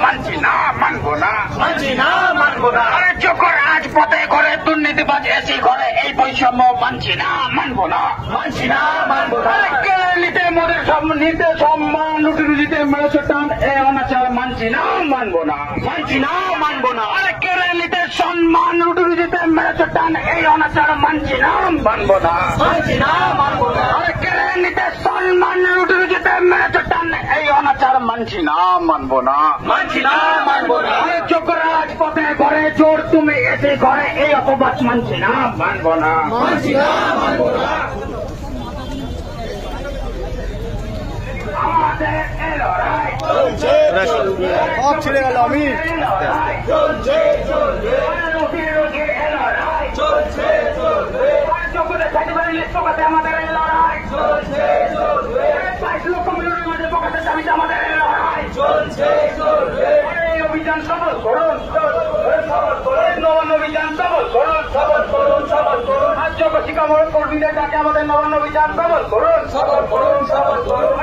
মানছি না, মানবো না, মানছি না, মানবো না। আরে চোখের আজ পথে করে দুর্নীতিবাজ এসি ঘরে এই বৈষম্য মানছি না, মানবো না, মানছি না, মানবো না। আরে কেড়ে নিতে মোদের নিতে সম্মান রুটি রুজিতে মেরেছে টান এই অনাচার মানছি না, মানবো না, মানছি না, মানবো না। আরে কেড়ে নিতে সম্মান রুটি রুজিতে মেরেছে টান এই অনাচার মানছি না, মানবো না, মানছি না, মানবো না। আরে কেড়ে নিতে সম্মান রুটি রুজিতে মেরেছে টান এই অনাচার মানছি না, মানবো না, মানছি না, মানবো না। আরে চোখের আজ পথে ঘরে চোর তুমি এসে ঘরে এই অপবাদ মানছি না, মানবো না, মানছি না, মানবো না। আমাদের এই লড়াই চলছে, সব ছিঁড়ে গেল আমি চলছে, চলবে, রুটি রুজি এই লড়াই চলছে, চলবে, চোখে খাইতে পারি লিপ্তকাতে আমাদের এই লড়াই চলছে, চলবে, 22 লক্ষ মিলিয়নের মাঝে পকেটের দাবিতে আমাদের এই লড়াই চলছে, চলবে। এই অভিযান সফল করুন, নবান্ন অভিযান সফল করুন, সবল করুন, সবল করুন, যোগ্য শিক্ষা কর্মীদের ডাকে আমাদের নবান্ন অভিযান সফল করুন। সবল করুন, সবল করুন।